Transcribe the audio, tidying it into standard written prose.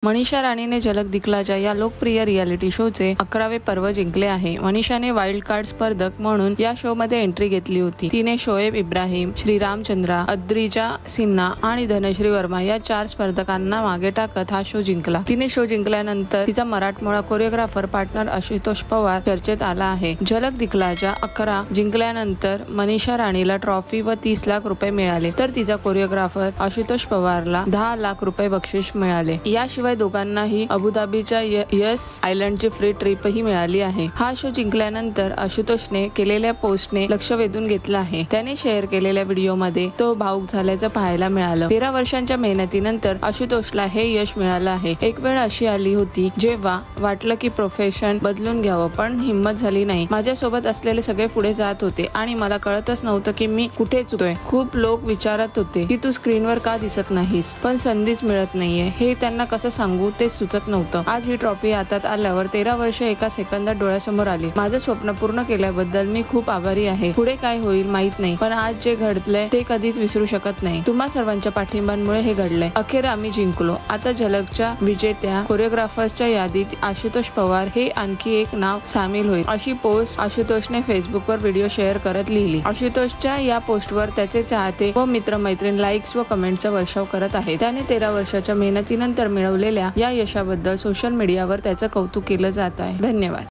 मनीषा राणीने झलक दिखलाजा या लोकप्रिय रियालिटी शोचे 11वे पर्व जिंकले आहे। मनीषाने वाईल्ड कार्ड स्पर्धक म्हणून या शो मध्ये एंट्री घेतली होती। तिने शोएब इब्राहिम, श्रीरामचंद्रा, अद्रिजा सिन्हा आणि धनश्री वर्मा या 4 स्पर्धकांना मागे टाकत हा शो जिंकला। तिने शो जिंकल्यानंतर तिचा मराठमोळा कोरिओग्राफर पार्टनर आशुतोष पवार चर्चेत आला आहे। झलक दिखलाजा 11 जिंकल्यानंतर मनीषा राणीला ट्रॉफी व 30 लाख रुपये मिळाले, तर तिचा कोरिओग्राफर आशुतोष पवारला 10 लाख रुपये बक्षीस मिळाले। याशिवाय दोघांनाही अबुधाबीच्या यस आयलंडची फ्री ट्रिप ही मिळाली आहे। हा शो जिंकल्यानंतर आशुतोषने केलेल्या पोस्टने लक्ष वेधून घेतलं आहे। त्याने शेअर केलेल्या व्हिडिओमध्ये तो भावुक झाल्याचं पाहायला मिळालं। 13 वर्षांच्या मेहनतीनंतर आशुतोषला हे यश मिळालं आहे। एक वेळ अशी आली होती जेव्हा वाटलं की प्रोफेशन बदलून घ्यावं, पण हिंमत झाली नाही। माझ्यासोबत असलेले सगळे पुढे जात होते आणि मला कळतच नव्हतं की मी कुठे चुकतोय। खूप लोक विचारत होते की तू स्क्रीनवर का दिसत नाहीस, पण संधीच मिळत नाहीये हे त्यांना कसं सांगू ते सुचत नव्हतं। आज ही ट्रॉफी हातात आल्यावर 13 वर्ष एका सेकंदात डोळ्यासमोर आली। माझं स्वप्न पूर्ण केल्याबद्दल मी खूप आभारी आहे। पुढे काय होईल माहित नाही, पण आज जे घडलंय ते कधीच विसरू शकत नाही। तुम्हा सर्वांच्या पाठिंब्यामुळे हे घडलंय। अखेर आम्ही जिंकलो। आता झलकच्या विजेत्या कोरिओग्राफर्सच्या यादीत आशुतोष पवार हे आणखी एक नाव सामील होईल, अशी पोस्ट आशुतोषने फेसबुकवर व्हिडिओ शेअर करत लिहिली। आशुतोषच्या या पोस्टवर त्याचे चाहते व मित्रमैत्रीण लाईक्स व कमेंटचा वर्षाव करत आहेत। त्याने 13 वर्षाच्या मेहनतीनंतर मिळवलेल्या या यशाबद्दल सोशल मीडियावर त्याचं कौतुक केलं जात आहे। धन्यवाद।